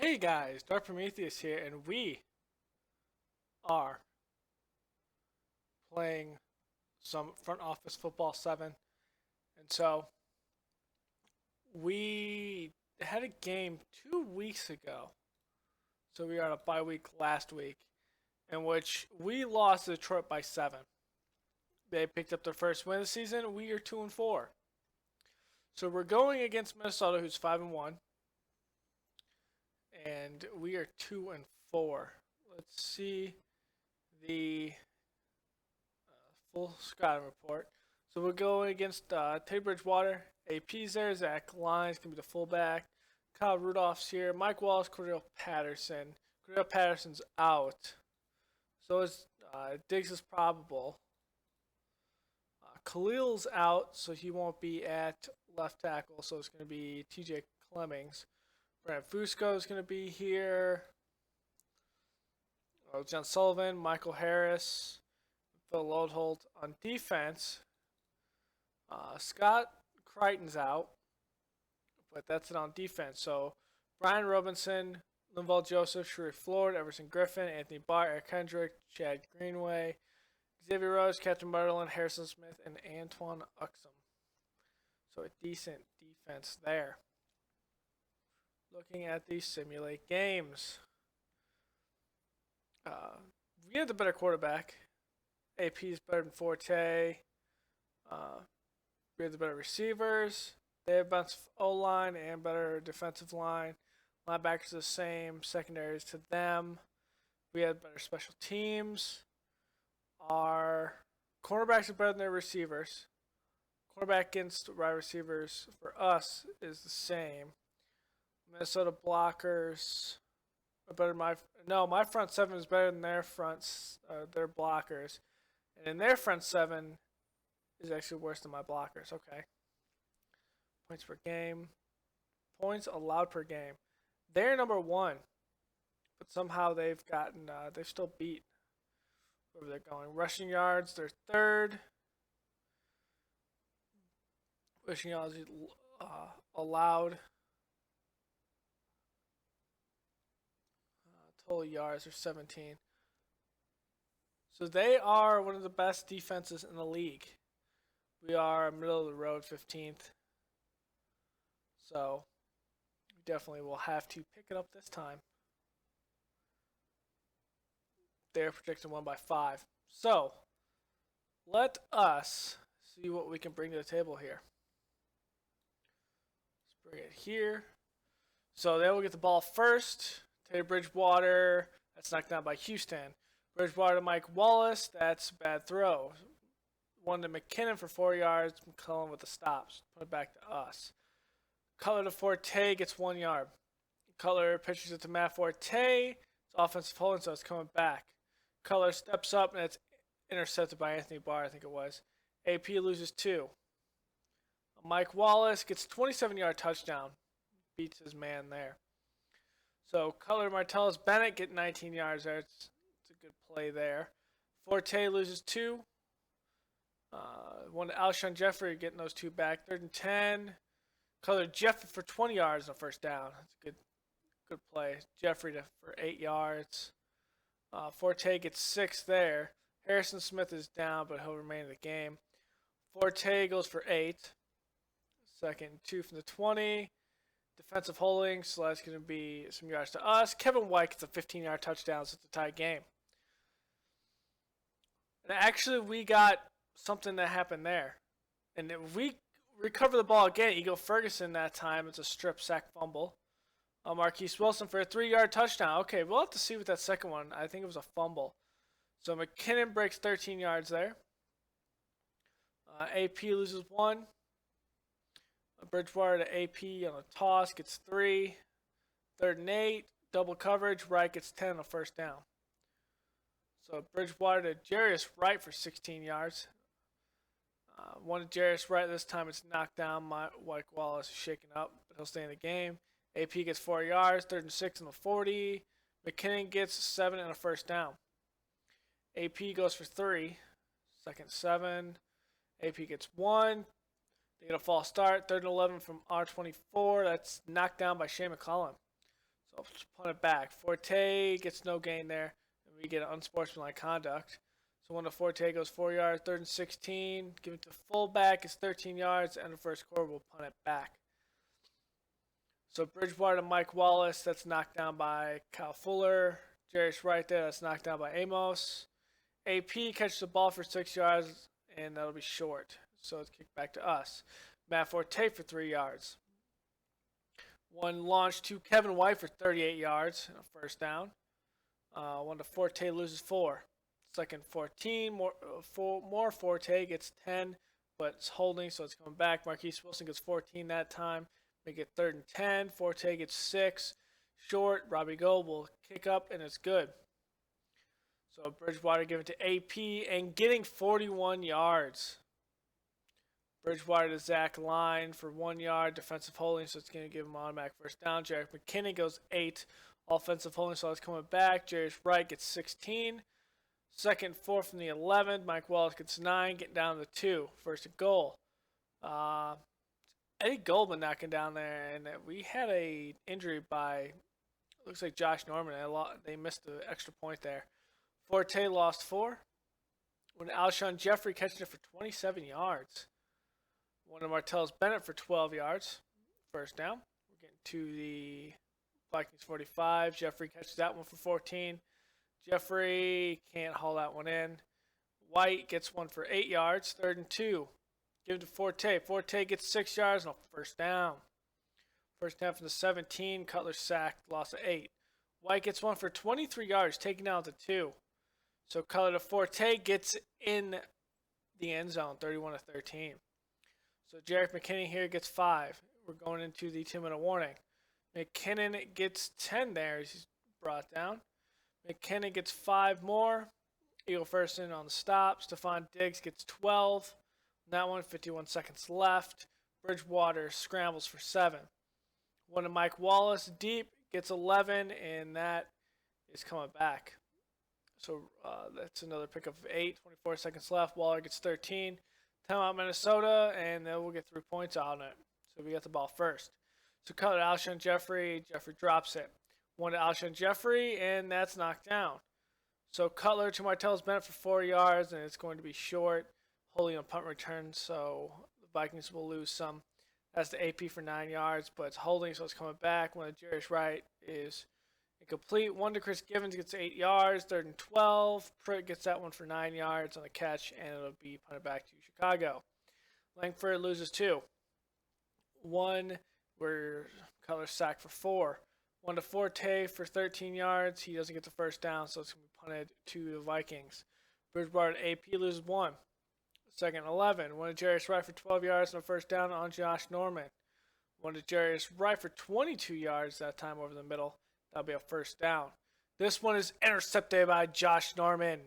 Hey guys, Dark Prometheus here, and we are playing some front office football 7. And so we had a game 2 weeks ago. So we are on a bye week last week, in which we lost to Detroit by 7. They picked up their first win of the season. We are 2-4. So we're going against Minnesota, who's 5-1, and we are 2-4. Let's see the full scouting report. So we're going against Teddy Bridgewater. AP's there. Zach Lyons going to be the fullback. Kyle Rudolph's here. Mike Wallace, Cordell Patterson. Cordell Patterson's out. So is Diggs is probable. Khalil's out, so he won't be at left tackle. So it's going to be TJ Clemmings. Brent Fusco is going to be here. John Sullivan, Michael Harris, Phil Lodeholt on defense. Scott Crichton's out, but that's it on defense. So Brian Robinson, Linval Joseph, Sharif Floyd, Everson Griffin, Anthony Barr, Eric Kendrick, Chad Greenway, Xavier Rose, Captain Bartolin, Harrison Smith, and Antoine Uxum. So a decent defense there. Looking at these simulate games. We had the better quarterback. AP is better than Forte. We have the better receivers. They have better O-line and better defensive line. Linebackers the same. Secondaries to them. We have better special teams. Our cornerbacks are better than their receivers. Cornerback against wide receivers for us is the same. Minnesota blockers are better than my front seven is better than their their blockers. And in their front seven is actually worse than my blockers. Okay. Points per game. Points allowed per game. They're number 1. But somehow they've still beat wherever they're going. Rushing yards, they're 3rd. Rushing yards allowed. Total yards are 17. So they are one of the best defenses in the league. We are middle of the road 15th. So we definitely will have to pick it up this time. They're projected to win by 5. So let us see what we can bring to the table here. Let's bring it here. So they will get the ball first. Teddy Bridgewater. That's knocked down by Houston. Bridgewater to Mike Wallace. That's a bad throw. One to McKinnon for 4 yards. McCullen with the stops. Put it back to us. Cutler to Forte gets 1 yard. Cutler pitches it to Matt Forte. It's offensive holding, so it's coming back. Cutler steps up, and it's intercepted by Anthony Barr, I think it was. AP loses 2. Mike Wallace gets 27-yard touchdown. Beats his man there. So Cutler, Martellus, Bennett get 19 yards there. It's a good play there. Forte loses 2. One to Alshon Jeffrey getting those 2 back. 3rd and 10. Cutler Jeffrey for 20 yards on first down. That's a good play. Jeffrey for 8 yards. Forte gets 6 there. Harrison Smith is down, but he'll remain in the game. Forte goes for 8. 2nd and 2 from the 20. Defensive holding, so that's going to be some yards to us. Kevin White gets a 15-yard touchdown, so it's a tie game. And actually, we got something that happened there. And if we recover the ball again, Eagle Ferguson that time, it's a strip sack fumble. Marquise Wilson for a 3-yard touchdown. Okay, we'll have to see with that second one. I think it was a fumble. So McKinnon breaks 13 yards there. AP loses 1. Bridgewater to AP on a toss gets 3. 3rd and 8. Double coverage. Wright gets 10 on a first down. So Bridgewater to Jarius Wright for 16 yards. One to Jarius Wright. This time it's knocked down. Mike Wallace is shaken up, but he'll stay in the game. AP gets 4 yards. 3rd and 6 on the 40. McKinnon gets 7 and a first down. AP goes for 3. 2nd 7. AP gets 1. They get a false start. 3rd and 11 from R24. That's knocked down by Shea McCollum. So I'll just punt it back. Forte gets no gain there, and we get an unsportsmanlike conduct. So when the Forte goes 4 yards, 3rd and 16, give it to fullback, it's 13 yards, and the first quarter we'll punt it back. So Bridgewater to Mike Wallace, that's knocked down by Kyle Fuller. Jarius Wright there, that's knocked down by Amos. AP catches the ball for 6 yards, and that'll be short. So it's kicked back to us. Matt Forte for 3 yards. One launch to Kevin White for 38 yards, and a first down. One to Forte loses 4. 2nd 14, more Forte gets 10, but it's holding, so it's coming back. Marquise Wilson gets 14 that time. Make it 3rd and 10. Forte gets 6. Short. Robbie Gold will kick up, and it's good. So Bridgewater giving to AP and getting 41 yards. Bridgewater to Zach Line for 1 yard. Defensive holding, so it's going to give him automatic first down. Jarek McKinney goes 8. Offensive holding, so it's coming back. Jarius Wright gets 16. 2nd 4 from the 11. Mike Wallace gets 9. Getting down to 2. First and goal. Eddie Goldman knocking down there, and we had a injury by, looks like Josh Norman. They missed the extra point there. Forte lost 4. When Alshon Jeffrey catching it for 27 yards. One of Martellus Bennett for 12 yards. First down. We're getting to the Vikings 45. Jeffrey catches that one for 14. Jeffrey can't haul that one in. White gets one for 8 yards. 3rd and 2. Give it to Forte. Forte gets 6 yards and a first down. First down from the 17. Cutler sacked. Loss of 8. White gets one for 23 yards. Taking down to 2. So Cutler to Forte gets in the end zone. 31-13. So Jarek McKinney here gets 5. We're going into the 2-minute warning. McKinnon gets 10 there. He's brought down. McKinnon gets 5 more. Eagle first in on the stop. Stephon Diggs gets 12. That one, 51 seconds left. Bridgewater scrambles for 7. One to Mike Wallace deep, gets 11, and that is coming back. So that's another pickup of 8. 24 seconds left. Waller gets 13. Timeout Minnesota, and then we'll get 3 points on it. So we got the ball first. So cut to Alshon Jeffrey. Jeffrey drops it. One to Alshon Jeffrey, and that's knocked down. So Cutler to Martellus Bennett for 4 yards, and it's going to be short. Holding a punt return, so the Vikings will lose some. That's the AP for 9 yards, but it's holding, so it's coming back. One to Jarius Wright is incomplete. One to Chris Givens gets 8 yards. 3rd and 12. Pruitt gets that one for 9 yards on the catch, and it'll be punted back to Chicago. Langford loses 2. One where Cutler sacked for 4. One to Forte for 13 yards. He doesn't get the first down, so it's going to be punted to the Vikings. Bridgewater AP loses 1. 2nd and 11. One to Jarius Wright for 12 yards and a first down on Josh Norman. One to Jarius Wright for 22 yards that time over the middle. That'll be a first down. This one is intercepted by Josh Norman.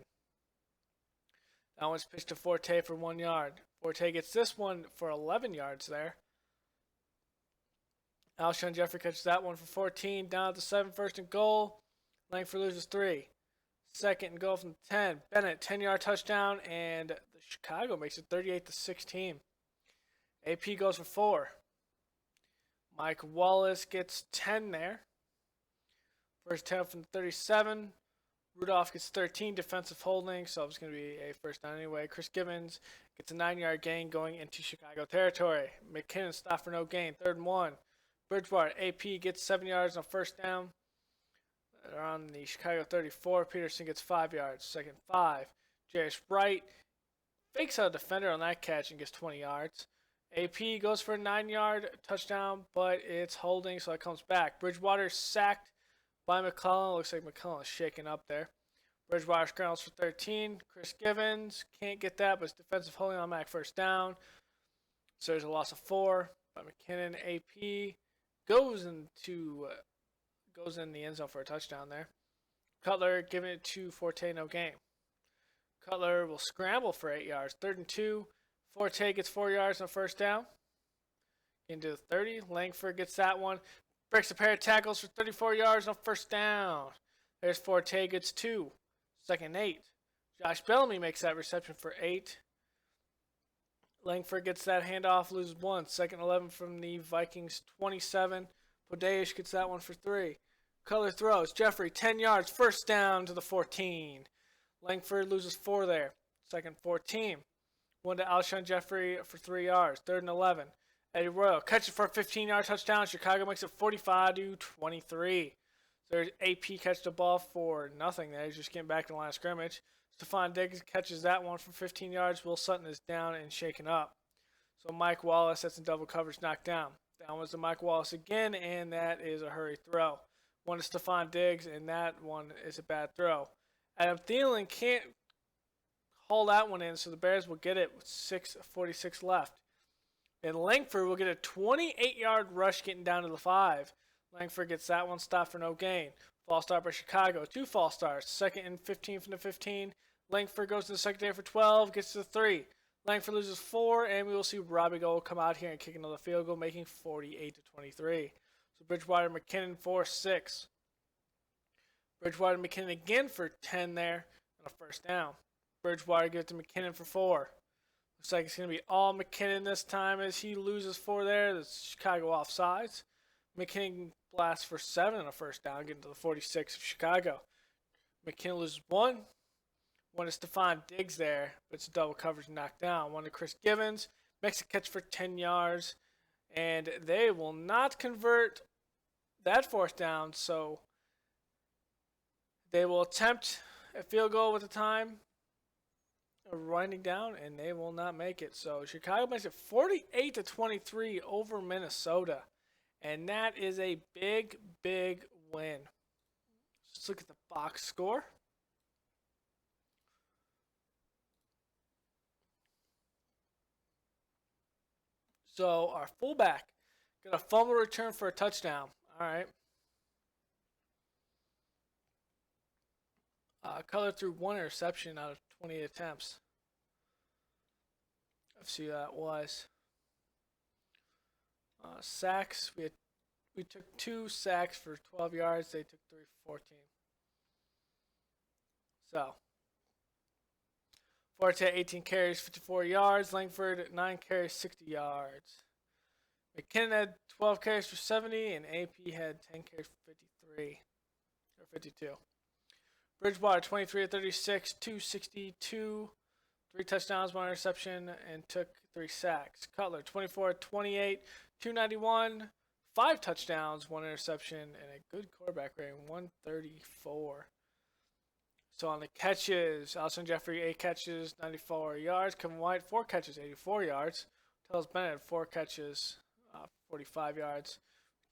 That one's pitched to Forte for 1 yard. Forte gets this one for 11 yards there. Alshon Jeffrey catches that one for 14. Down at the 7, 1st and goal. Langford loses 3. 2nd and goal from the 10. Bennett, 10-yard touchdown, and Chicago makes it 38-16. AP goes for 4. Mike Wallace gets 10 there. First 10 from the 37. Rudolph gets 13, defensive holding, so it's going to be a first down anyway. Chris Givens gets a 9-yard gain going into Chicago territory. McKinnon stopped for no gain. 3rd and 1. Bridgewater, AP gets 7 yards on first down. They're on the Chicago 34. Peterson gets 5 yards. 2nd 5. Jarius Wright fakes out a defender on that catch and gets 20 yards. AP goes for a 9-yard touchdown, but it's holding, so it comes back. Bridgewater sacked by McClellan. Looks like McClellan is shaking up there. Bridgewater scrambles for 13. Chris Givens can't get that, but it's defensive holding on Mac first down. So there's a loss of 4 by McKinnon. AP goes in the end zone for a touchdown there. Cutler giving it to Forte, no gain. Cutler will scramble for 8 yards. 3rd and 2. Forte gets 4 yards on first down. Into the 30. Langford gets that one. Breaks a pair of tackles for 34 yards on first down. There's Forte gets 2. 2nd and 8. Josh Bellamy makes that reception for 8. Langford gets that handoff, loses 1. 2nd and 11 from the Vikings 27. Podeish gets that one for 3. Color throws. Jeffrey, 10 yards, first down to the 14. Langford loses 4 there. Second 14. One to Alshon Jeffrey for 3 yards. Third and 11. Eddie Royal catches for a 15-yard touchdown. Chicago makes it 45-23. There's AP catch the ball for nothing there. He's just getting back to the line of scrimmage. Stephon Diggs catches that one for 15 yards. Will Sutton is down and shaken up. So Mike Wallace, that's in double coverage, knocked down. Down was to Mike Wallace again, and that is a hurry throw. One to Stephon Diggs, and that one is a bad throw. Adam Thielen can't haul that one in, so the Bears will get it with 6:46 left. And Langford will get a 28-yard rush getting down to the 5. Langford gets that one stopped for no gain. False start by Chicago. 2 false starts. Second and 15 from the 15. Langford goes to the secondary for 12, gets to the 3. Langford loses 4, and we will see Robbie Gold come out here and kick another field goal, making 48-23. So Bridgewater McKinnon for 6. Bridgewater McKinnon again for 10 there on a first down. Bridgewater gives to McKinnon for 4. Looks like it's going to be all McKinnon this time as he loses 4 there. That's Chicago offsides. McKinnon blasts for 7 on a first down, getting to the 46 of Chicago. McKinnon loses 1. One to Stephon Diggs there, but it's a double coverage knocked down. One to Chris Givens, makes a catch for 10 yards, and they will not convert that fourth down, so they will attempt a field goal with the time winding down, and they will not make it. So Chicago makes it 48-23 over Minnesota, and that is a big, big win. Let's look at the box score. So our fullback got a fumble return for a touchdown. All right. Color through 1 interception out of 28 attempts. Let's see who that was. Sacks. We took 2 sacks for 12 yards. They took 3 for 14. So Forte 18 carries, 54 yards. Langford 9 carries, 60 yards. McKinnon had 12 carries for 70, and AP had 10 carries for 53 or 52. Bridgewater 23 of 36, 262, 3 touchdowns, 1 interception, and took 3 sacks. Cutler 24 of 28, 291, 5 touchdowns, 1 interception, and a good quarterback rating, 134. So on the catches, Alshon Jeffrey 8 catches, 94 yards. Kevin White 4 catches, 84 yards. Tellus Bennett 4 catches, 45 yards.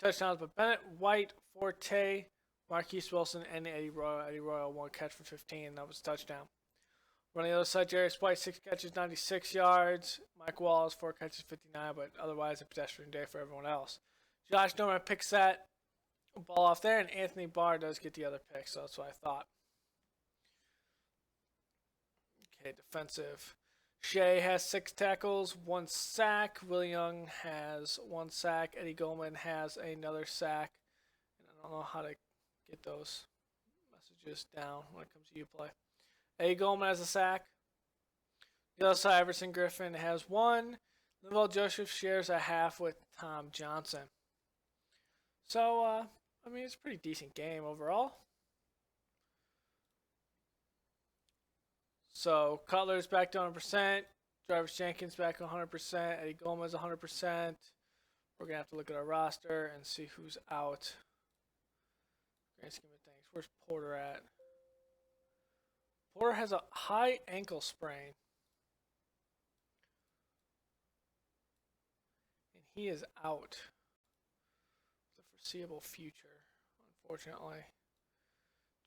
Touchdowns by Bennett, White, Forte, Marquise Wilson, and Eddie Royal. Eddie Royal 1 catch for 15. That was a touchdown. On the other side, Jarius White 6 catches, 96 yards. Mike Wallace 4 catches, 59. But otherwise, a pedestrian day for everyone else. Josh Norman picks that ball off there, and Anthony Barr does get the other pick. So that's what I thought. Okay, defensive. Shea has 6 tackles, 1 sack. Will Young has 1 sack. Eddie Goldman has another sack. And I don't know how to get those messages down when it comes to Uplay. Eddie Goldman has a sack. The other side, Everson Griffin has 1. Linval Joseph shares a half with Tom Johnson. So, I mean, it's a pretty decent game overall. So Cutler's back to 100%. Jarvis Jenkins back to 100%. Eddie Gomez 100%. We're going to have to look at our roster and see who's out. Grand scheme of things. Where's Porter at? Porter has a high ankle sprain. And he is out for the foreseeable future, unfortunately.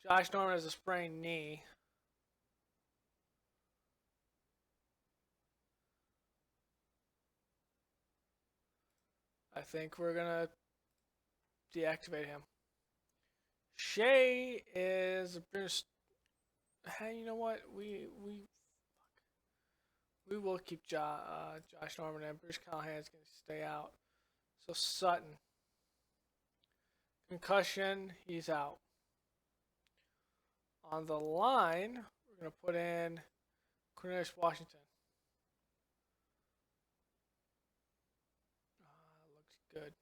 Josh Norman has a sprained knee. I think we're going to deactivate him. Shea is... Hey, you know what? We will keep Josh Norman in. Bruce Callahan's going to stay out. So Sutton. Concussion, he's out. On the line, we're going to put in Cornelius Washington. Looks good.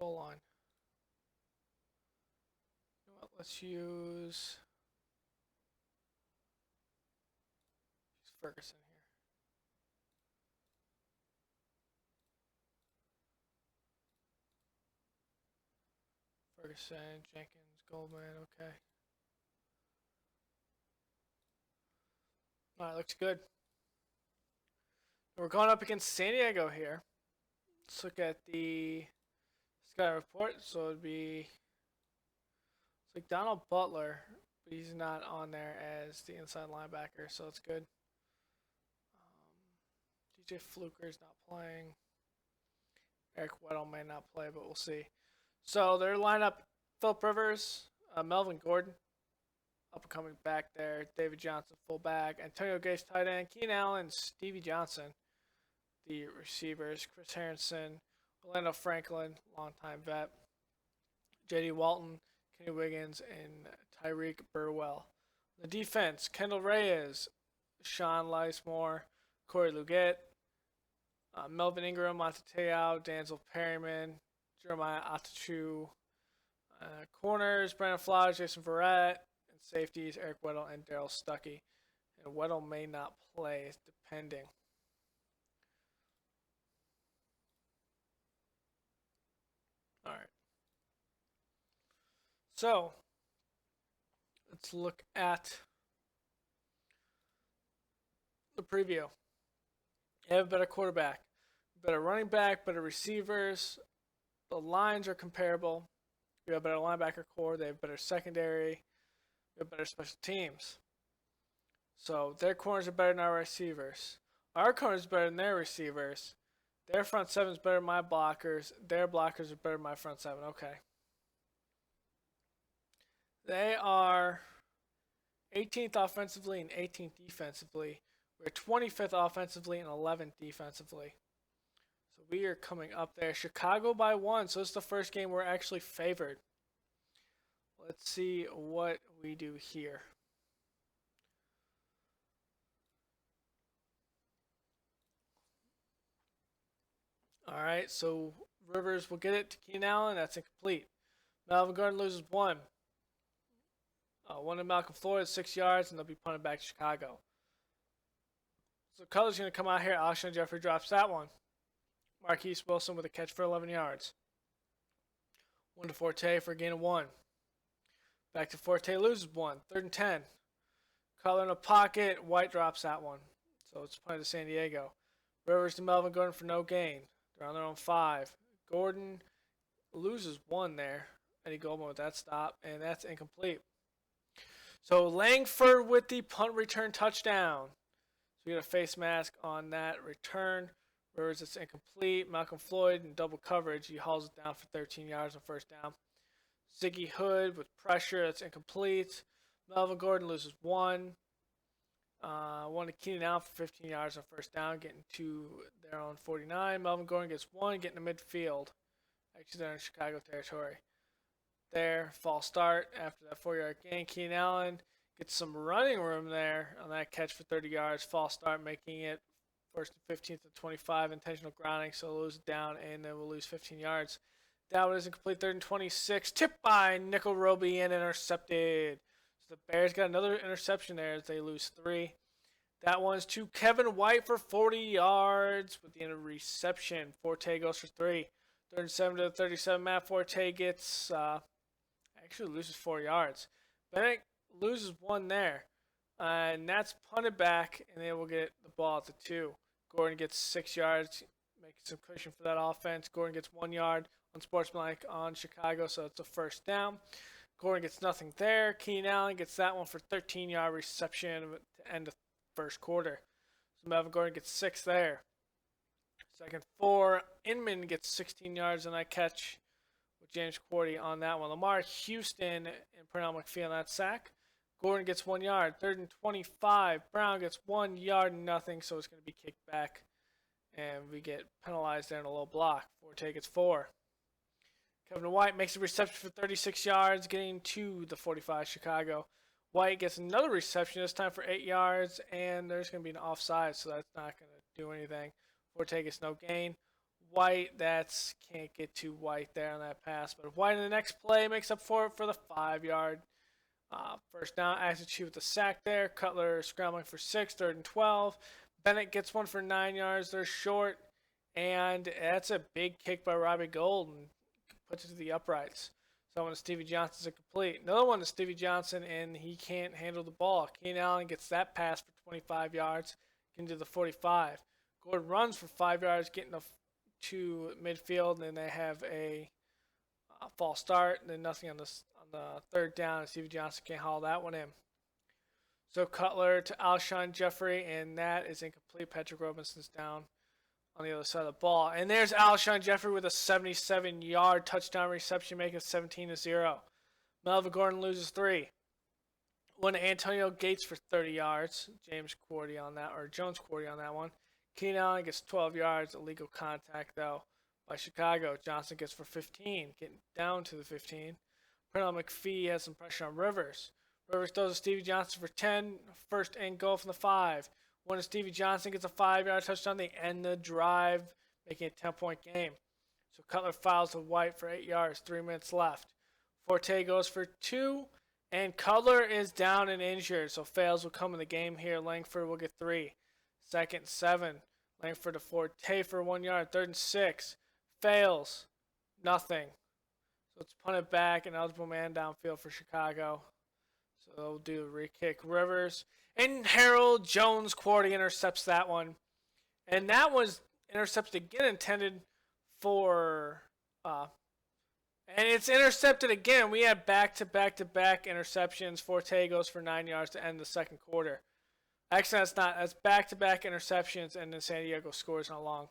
goal line. You know what? Let's use Ferguson here. Ferguson, Jenkins, Goldman. Okay. All right, looks good. We're going up against San Diego here. Let's look at the Sky report. So it'd be it's like Donald Butler, but he's not on there as the inside linebacker, so it's good. DJ Fluker's not playing. Eric Weddle may not play, but we'll see. So their lineup: Philip Rivers, Melvin Gordon, up and coming back there. David Johnson, fullback. Antonio Gates, tight end. Keenan Allen, Stevie Johnson, the receivers. Chris Harrison, Orlando Franklin, longtime vet. J.D. Walton, Kenny Wiggins, and Tyreek Burwell. The defense: Kendall Reyes, Sean Lysmore, Corey Luggett, Melvin Ingram, Monteteo, Danzel Perryman, Jeremiah Atachu. Corners: Brandon Flowers, Jason Verrett, and safeties: Eric Weddle and Daryl Stuckey. And Weddle may not play, depending. All right. So let's look at the preview. You have a better quarterback, better running back, better receivers. The lines are comparable. We have a better linebacker core. They have better secondary. We have better special teams. So their corners are better than our receivers. Our corners are better than their receivers. Their front seven is better than my blockers. Their blockers are better than my front seven. Okay. They are 18th offensively and 18th defensively. We're 25th offensively and 11th defensively. So we are coming up there. Chicago by 1. So it's the first game we're actually favored. Let's see what we do here. All right, so Rivers will get it to Keenan Allen. That's incomplete. Melvin Gordon loses 1. One to Malcolm Floyd, 6 yards, and they'll be punted back to Chicago. So Cutler's going to come out here. Alshon Jeffrey drops that one. Marquise Wilson with a catch for 11 yards. 1 to Forte for a gain of 1. Back to Forte, loses 1. 3rd and 10. Cutler in the pocket. White drops that one. So it's punted to San Diego. Rivers to Melvin Gordon for no gain. They're on their own 5. Gordon loses 1 there. Eddie Goldman with that stop, and that's incomplete. So Langford with the punt return touchdown. So we get a face mask on that return. Rivers, it's incomplete. Malcolm Floyd in double coverage. He hauls it down for 13 yards on first down. Ziggy Hood with pressure. That's incomplete. Melvin Gordon loses 1. 1 to Keenan Allen for 15 yards on first down, getting to their own 49. Melvin Gordon gets 1, getting to midfield. Actually, they're in Chicago territory. There, false start after that 4-yard gain. Keenan Allen gets some running room there on that catch for 30 yards. False start, making it first and 15th and 25. Intentional grounding, so we'll lose it down, and then we'll lose 15 yards. That one is incomplete. 3rd and 26. Tipped by Nickel Roby and intercepted. So the Bears got another interception there as they lose 3. That one's to Kevin White for 40 yards with the interception. Forte goes for 3. 3rd and 7 to 37. Matt Forte gets actually loses 4 yards. Bennett loses 1 there. And that's punted back, and they will get the ball at the 2. Gordon gets 6 yards, making some cushion for that offense. Gordon gets 1 yard unsportsmanlike on Chicago, so it's a first down. Gordon gets nothing there. Keenan Allen gets that one for 13-yard reception to end the first quarter. So Melvin Gordon gets 6 there. 2nd 4. Inman gets 16 yards on that catch with James Quarty on that one. Lamar Houston and Pernell McPhee on that sack. Gordon gets 1 yard. 3rd and 25. Brown gets 1 yard, nothing, so it's going to be kicked back. And we get penalized there in a low block. Forte gets 4. Kevin White makes a reception for 36 yards, getting to the 45 Chicago. White gets another reception, this time for 8 yards, and there's going to be an offside, so that's not going to do anything. Forte gets no gain. White. That's can't get too White there on that pass. But White in the next play makes up for it for the 5-yard first down. Action with the sack there. Cutler scrambling for 6, 3rd and 12. Bennett gets one for 9 yards. They're short. And that's a big kick by Robbie Gould and puts it to the uprights. So one to Stevie Johnson's incomplete. Another one to Stevie Johnson, and he can't handle the ball. Keenan Allen gets that pass for 25 yards, into the 45. Gordon runs for 5 yards, getting to midfield, and then they have a false start, and then nothing on the 3rd down, and Stevie Johnson can't haul that one in. So Cutler to Alshon Jeffrey, and that is incomplete. Patrick Robinson's down on the other side of the ball. And there's Alshon Jeffrey with a 77-yard touchdown reception, making it 17-0. Melvin Gordon loses 3. One to Antonio Gates for 30 yards. Jones Quarty on that one. Keenan Allen gets 12 yards. Illegal contact, though, by Chicago. Johnson gets for 15, getting down to the 15. Pernell McPhee has some pressure on Rivers. Rivers throws to Stevie Johnson for 10. First and goal from the 5. One to Stevie Johnson gets a 5-yard touchdown. They end the drive, making it a 10-point game. So Cutler fouls to White for 8 yards. 3 minutes left. Forte goes for 2. And Cutler is down and injured, so fails will come in the game here. Langford will get 3. 2nd and 7. Langford to Forte for 1 yard. 3rd and 6. Fails. Nothing. So it's punted back, an eligible man downfield for Chicago. So they'll do a re-kick. Rivers. And Harold Jones Quarty intercepts that one. And that was intercepted again, intended for... and it's intercepted again. We had back-to-back interceptions. Forte goes for 9 yards to end the 2nd quarter. Actually, that's back-to-back interceptions, and then San Diego scores on a long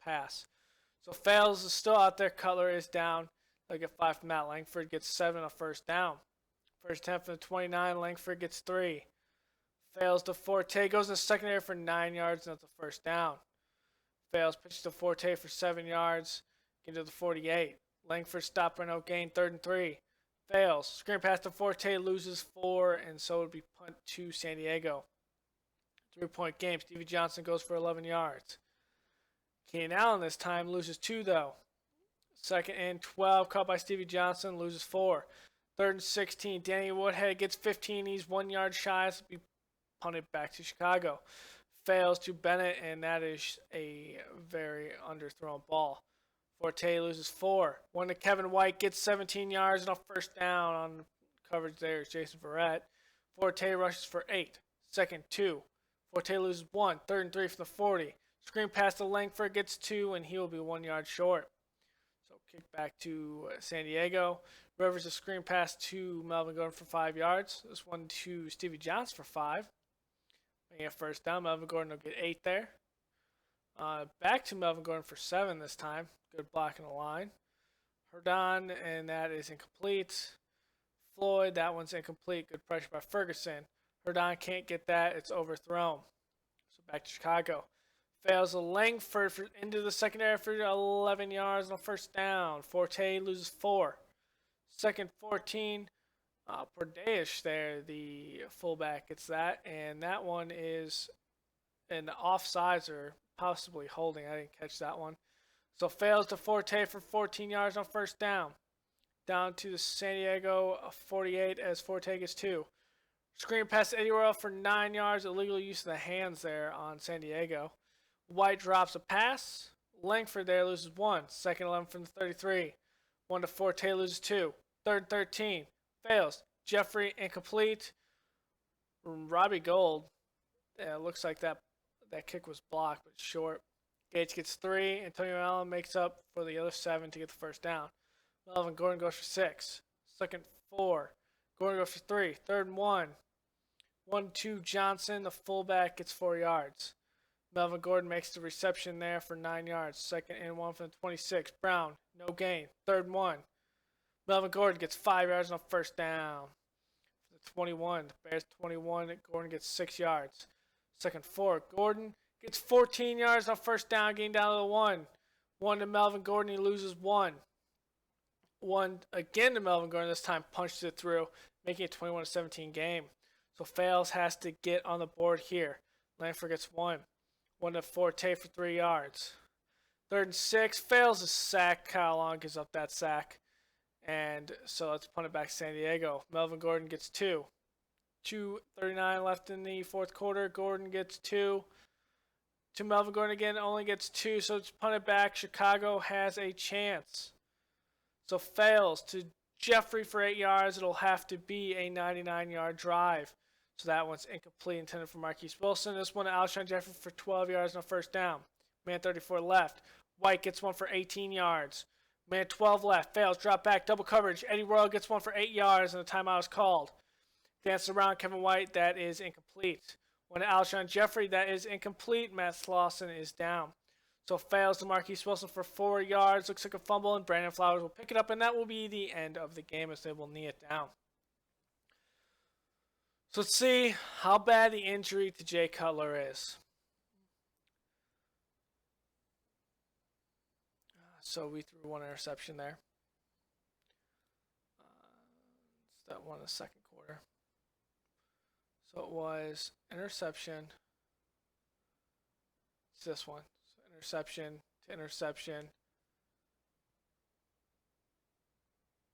pass. So Fails is still out there. Cutler is down. They'll get 5 from Matt. Langford gets 7 on 1st down. First 10 from the 29. Langford gets 3. Fails to Forte. Goes in the secondary for 9 yards, and that's a 1st down. Fails. Pitches to Forte for 7 yards. Get to the 48. Langford stop for no gain. 3rd and 3. Fails. Screen pass to Forte. Loses 4, and so it would be punt to San Diego. 3-point game. Stevie Johnson goes for 11 yards. Keenan Allen this time loses 2, though. 2nd and 12. Caught by Stevie Johnson. Loses 4. 3rd and 16. Danny Woodhead gets 15. He's 1 yard shy. This will be punted back to Chicago. Fails to Bennett, and that is a very underthrown ball. Forte loses 4. One to Kevin White, gets 17 yards and a 1st down on coverage there is Jason Verrett. Forte rushes for 8. 2nd, 2. Forte loses 1. 3rd and 3 from the 40. Screen pass to Langford, gets 2, and he will be 1 yard short. So kick back to San Diego. Rivers a screen pass to Melvin Gordon for 5 yards. This one to Stevie Johnson for 5. Making a 1st down. Melvin Gordon will get 8 there. Back to Melvin Gordon for 7 this time. Good block in the line. Herdon, and that is incomplete. Floyd, that one's incomplete. Good pressure by Ferguson. Herdon can't get that. It's overthrown. So back to Chicago. Fails a Langford into the secondary for 11 yards on 1st down. Forte loses 4. 2nd, 14. Pordeish there, the fullback, gets that. And that one is an offsides or possibly holding. I didn't catch that one. So fails to Forte for 14 yards on 1st down. Down to the San Diego 48 as Forte gets 2. Screen pass to Eddie Royal for 9 yards. Illegal use of the hands there on San Diego. White drops a pass. Langford there loses 1. 2nd 11 from the 33. 1 to Forte loses 2. 3rd 13. Fails. Jeffrey incomplete. Robbie Gould. Yeah, looks like that kick was blocked, but short. Gates gets 3. Antonio Allen makes up for the other 7 to get the 1st down. Melvin Gordon goes for 6. 2nd 4. Gordon goes for 3. 3rd and 1. 1-2 Johnson. The fullback gets 4 yards. Melvin Gordon makes the reception there for 9 yards. 2nd and 1 from the 26. Brown, no gain. 3rd and 1. Melvin Gordon gets 5 yards on 1st down. For the 21. The Bears 21. Gordon gets 6 yards. 2nd 4. Gordon gets 14 yards on 1st down, getting down to the 1. 1 to Melvin Gordon. He loses 1. 1 again to Melvin Gordon. This time punches it through, making it a 21-17 game. So Fails has to get on the board here. Langford gets 1. 1 to Forte for 3 yards. 3rd and 6. Fails a sack. Kyle Long gives up that sack. And so let's punt it back to San Diego. Melvin Gordon gets 2. 2:39 left in the 4th quarter. Gordon gets 2. To Melvin Gordon again, only gets 2. So it's punted back. Chicago has a chance. So fails to Jeffrey for 8 yards. It'll have to be a 99-yard drive. So that one's incomplete, intended for Marquise Wilson. This one to Alshon Jeffrey for 12 yards and a first down. Man 34 left. White gets one for 18 yards. Man 12 left. Fails. Drop back. Double coverage. Eddie Royal gets one for 8 yards and a timeout is called. Dance around Kevin White. That is incomplete. One to Alshon Jeffrey. That is incomplete. Matt Slauson is down. So fails to Marquise Wilson for 4 yards. Looks like a fumble, and Brandon Flowers will pick it up, and that will be the end of the game as they will knee it down. So let's see how bad the injury to Jay Cutler is. So we threw one interception there. That one in the 2nd quarter. So it was interception. It's this one. So interception to interception.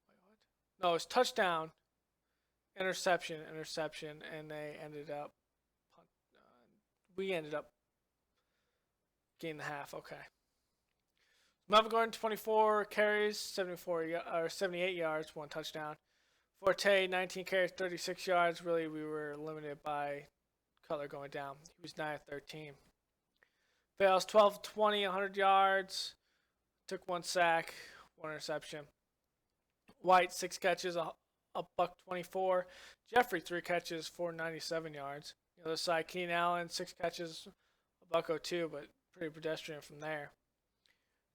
Wait, what? No, it's touchdown, interception, and they ended up. We ended up gaining the half. Okay. Melvin Gordon, 24 carries, 78 yards, 1 touchdown. Forte, 19 carries, 36 yards. Really, we were limited by Cutler going down. He was 9 of 13. Fails 12-20, 100 yards. Took 1 sack, 1 interception. White, 6 catches, a $124. Jeffrey, 3 catches, 497 yards. The other side, Keenan Allen, 6 catches, a $102, but pretty pedestrian from there.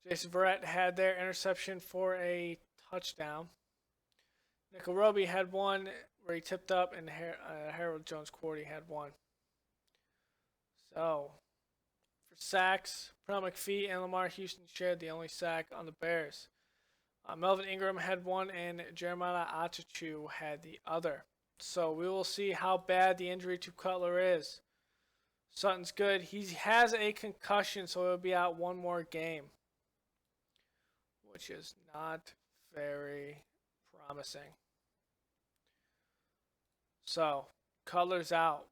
Jason Verrett had their interception for a touchdown. Nickel Roby had one where he tipped up, and Harold Jones-Cordy had one. So, for sacks, Pernell McPhee and Lamar Houston shared the only sack on the Bears. Melvin Ingram had one, and Jeremiah Achachu had the other. So we will see how bad the injury to Cutler is. Sutton's good. He has a concussion, so he'll be out 1 more game, which is not very promising. So, Cutler's out.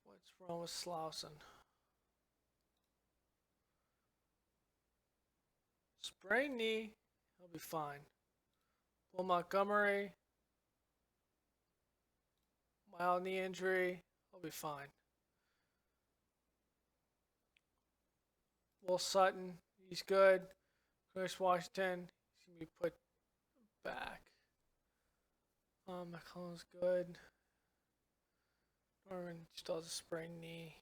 What's wrong with Slauson? Sprained knee, he'll be fine. Will Montgomery, mild knee injury, he'll be fine. Will Sutton, he's good. Chris Washington, he's going to be put back. McClellan's good. Norman still has a sprained knee.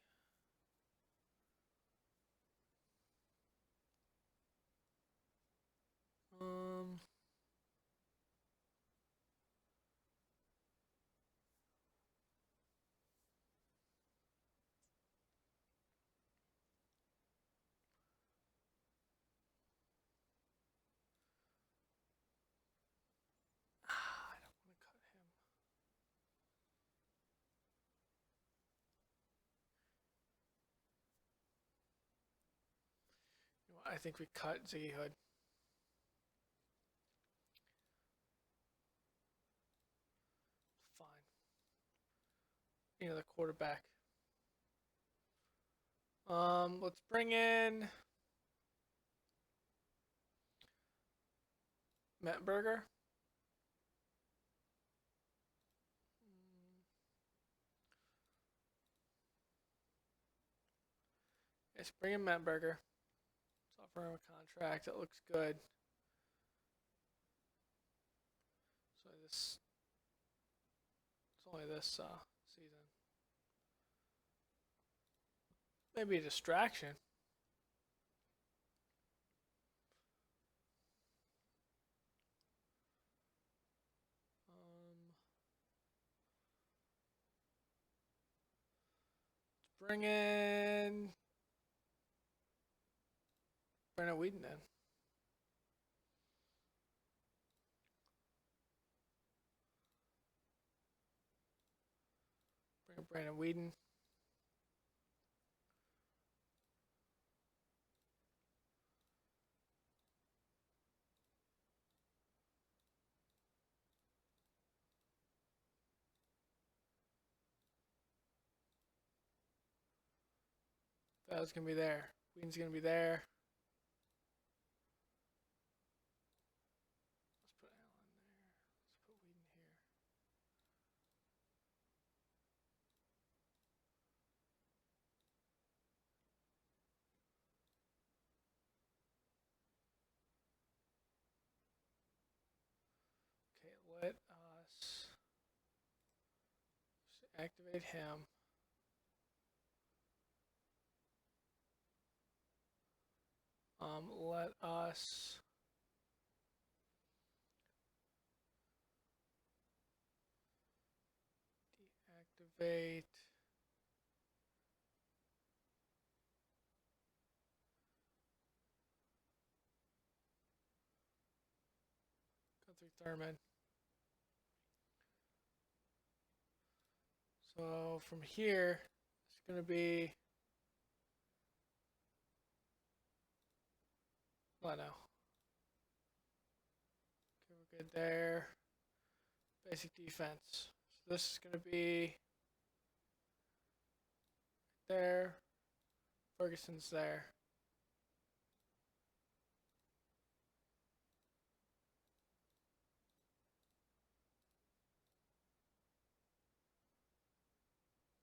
I think we cut Ziggy Hood. Fine. The quarterback. Let's bring in Mettenberger. Let's bring in Mettenberger. Let's offer him a contract that looks good. So it's only this season. Maybe a distraction. Let's bring in Brandon Whedon then. Brandon Whedon. That was gonna be there. Whedon's gonna be there. Let's put Allen there. Let's put Whedon here. Okay, let us activate him. Let us deactivate Guthrie Thurman. So from here, it's going to be, well, no. Okay, we're good there. Basic defense. So this is going to be there. Ferguson's there.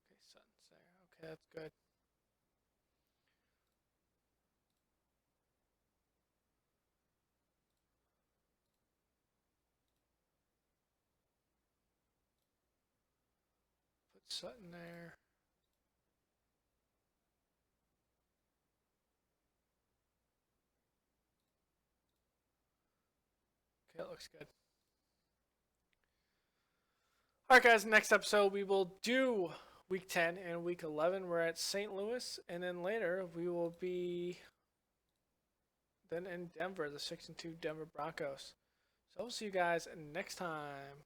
Okay, Sutton's there. Okay, that's good. Put Sutton there. Okay, that looks good. Alright guys, next episode we will do week 10 and week 11. We're at St. Louis, and then later we will be then in Denver, the 6-2 Denver Broncos. So I'll see you guys next time.